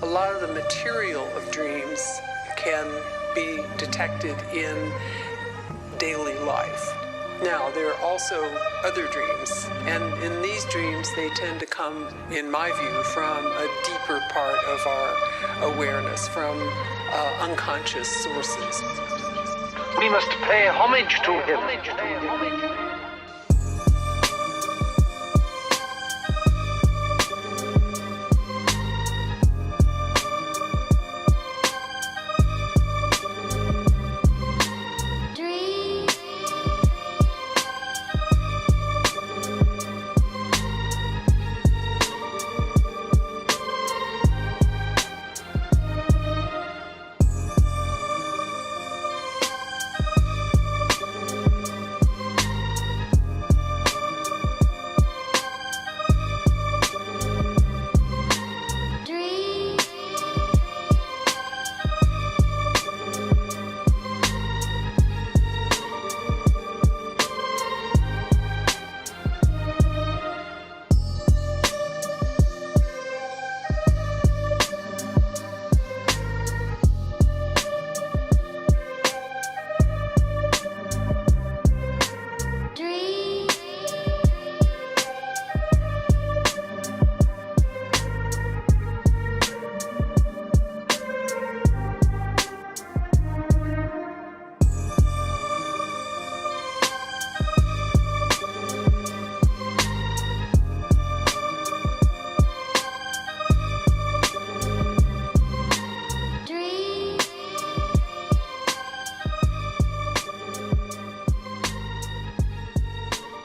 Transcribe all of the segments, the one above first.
a lot of the material of dreams can be detected in daily life. Now, there are also other dreams, and in these dreams, they tend to come, in my view, from a deeper part of our awareness, from unconscious sources. We must pay homage to him.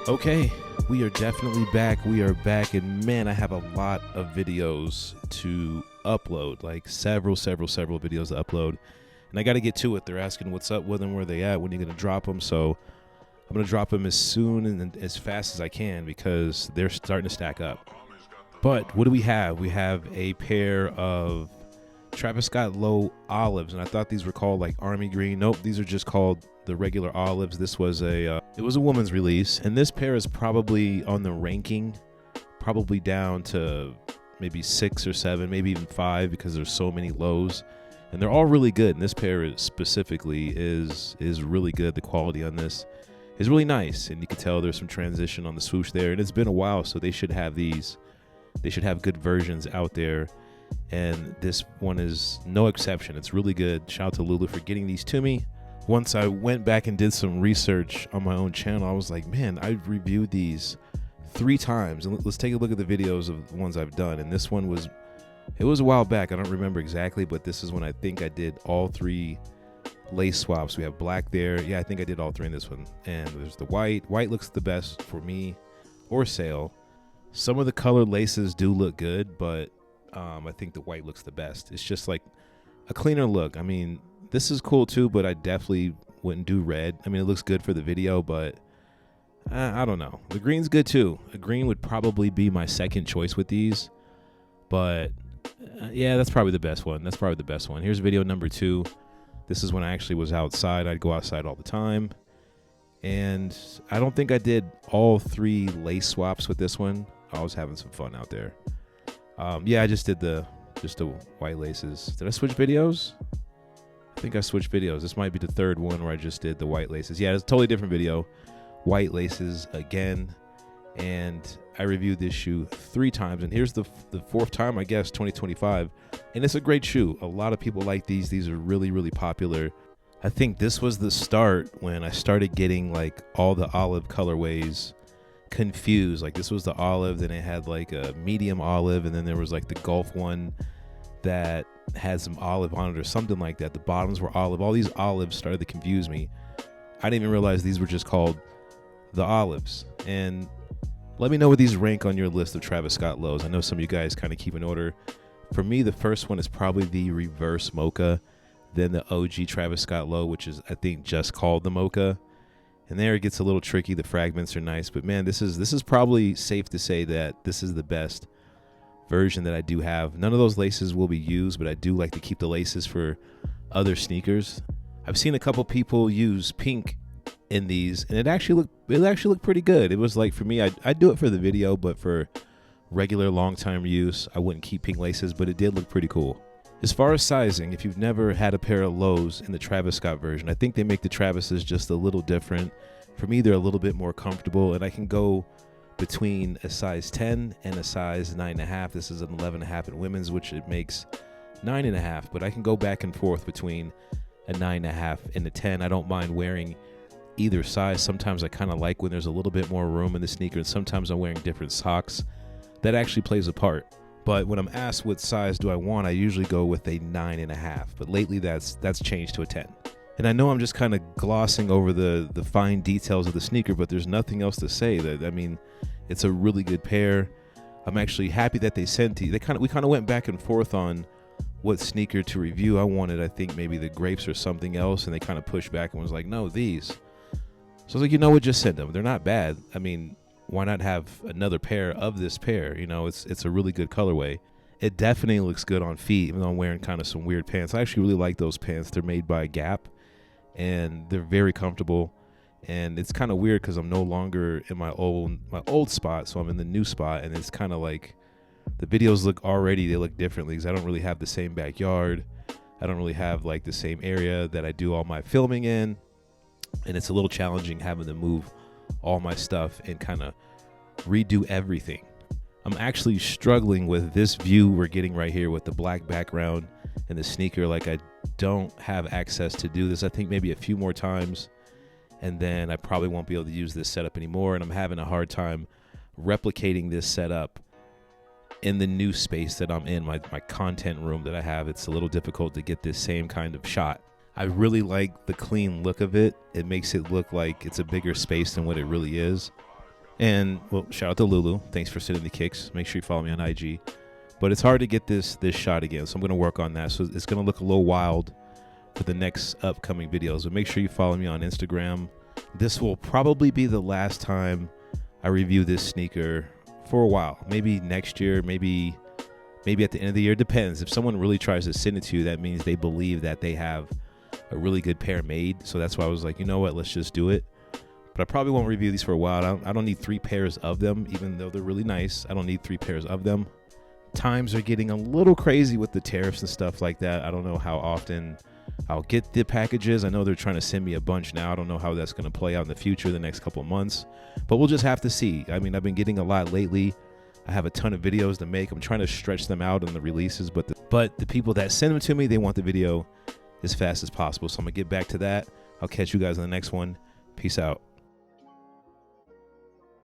Okay, we are definitely back. We are back, and man, I have a lot of videos to upload, like several videos to upload, and I got to get to it. They're asking what's up with them, where they at, when are you going to drop them, so I'm going to drop them as soon and as fast as I can because they're starting to stack up. But what do we have? We have a pair of Travis Scott Low olives, and I thought these were called like army green. Nope, these are just called the regular olives. This was it was a woman's release, and this pair is probably on the ranking, probably down to maybe 6 or 7, maybe even 5, because there's so many lows, and they're all really good. And this pair specifically is really good. The quality on this is really nice, and you can tell there's some transition on the swoosh there, and it's been a while, so they should have these. They should have good versions out there, and this one is no exception. It's really good. Shout out to Lulu for getting these to me. Once I went back and did some research on my own channel, I was like, man, I've reviewed these 3 times. And let's take a look at the videos of the ones I've done. And this one was a while back. I don't remember exactly, but this is when I think I did all 3 lace swaps. We have black there. Yeah, I think I did all 3 in this one. And there's the white. White looks the best for me or sale. Some of the colored laces do look good, but I think the white looks the best. It's just like a cleaner look. I mean, this is cool too, but I definitely wouldn't do red. I mean, it looks good for the video, but I don't know. The green's good too. A green would probably be my second choice with these, but yeah, that's probably the best one. That's probably the best one. Here's video number 2. This is when I actually was outside. I'd go outside all the time, and I don't think I did all 3 lace swaps with this one. I was having some fun out there. Yeah, I just did the white laces. Did I switch videos? I think I switched videos. This might be the 3rd one where I just did the white laces. Yeah, it's a totally different video. White laces again. And I reviewed this shoe 3 times. And here's the 4th time, I guess, 2025. And it's a great shoe. A lot of people like these. These are really, really popular. I think this was the start when I started getting like all the olive colorways confused. Like this was the olive, then it had like a medium olive, and then there was like the Gulf one that had some olive on it or something like that. The bottoms were olive. All these olives started to confuse me. I didn't even realize these were just called the olives. And let me know what these rank on your list of Travis Scott lows. I know some of you guys kind of keep an order. For me, the first one is probably the reverse mocha, then the OG Travis Scott low, which is I think just called the mocha. And there it gets a little tricky. The fragments are nice, but man, this is probably safe to say that this is the best version that I do have. None of those laces will be used, but I do like to keep the laces for other sneakers. I've seen a couple people use pink in these, and it actually looked pretty good. It was like, for me, I do it for the video, but for regular long-time use. I wouldn't keep pink laces, but it did look pretty cool. As far as sizing, if you've never had a pair of lows in the Travis Scott version, I think they make the Travises just a little different. For me, they're a little bit more comfortable, and I can go between a size 10 and a size 9.5. This is an 11.5 in women's, which it makes 9.5, but I can go back and forth between a 9.5 and a 10. I don't mind wearing either size. Sometimes I kind of like when there's a little bit more room in the sneaker, and sometimes I'm wearing different socks. That actually plays a part. But when I'm asked what size do I want, I usually go with a 9.5. But lately that's changed to a 10. And I know I'm just kind of glossing over the fine details of the sneaker, but there's nothing else to say. I mean, it's a really good pair. I'm actually happy that they sent it. We kind of went back and forth on what sneaker to review. I wanted, I think, maybe the grapes or something else, and they kind of pushed back and was like, no, these. So I was like, you know what, just send them. They're not bad. I mean, why not have another pair of this pair? You know, it's a really good colorway. It definitely looks good on feet, even though I'm wearing kind of some weird pants. I actually really like those pants. They're made by Gap, and they're very comfortable. And it's kind of weird because I'm no longer in my old spot, so I'm in the new spot, and it's kind of like the videos they look differently because I don't really have the same backyard. I don't really have like the same area that I do all my filming in, and it's a little challenging having to move all my stuff and kind of redo everything. I'm actually struggling with this view we're getting right here with the black background and the sneaker. Like, I don't have access to do this. I think maybe a few more times, and then I probably won't be able to use this setup anymore, and I'm having a hard time replicating this setup in the new space that I'm in, my content room that I have. It's a little difficult to get this same kind of shot. I really like the clean look of it. It makes it look like it's a bigger space than what it really is. And, well, shout out to Lulu. Thanks for sending the kicks. Make sure you follow me on IG. But it's hard to get this shot again, so I'm going to work on that. So it's going to look a little wild for the next upcoming videos. But make sure you follow me on Instagram. This will probably be the last time I review this sneaker for a while. Maybe next year, maybe at the end of the year. Depends. If someone really tries to send it to you, that means they believe that they have a really good pair made. So that's why I was like, you know what, let's just do it. But I probably won't review these for a while. I don't need 3 pairs of them, even though they're really nice. I don't need 3 pairs of them. Times are getting a little crazy with the tariffs and stuff like that. I don't know how often I'll get the packages. I know they're trying to send me a bunch now. I don't know how that's going to play out in the future, the next couple of months. But we'll just have to see. I mean, I've been getting a lot lately. I have a ton of videos to make. I'm trying to stretch them out on the releases. But the people that send them to me, they want the video as fast as possible. So I'm going to get back to that. I'll catch you guys in the next one. Peace out.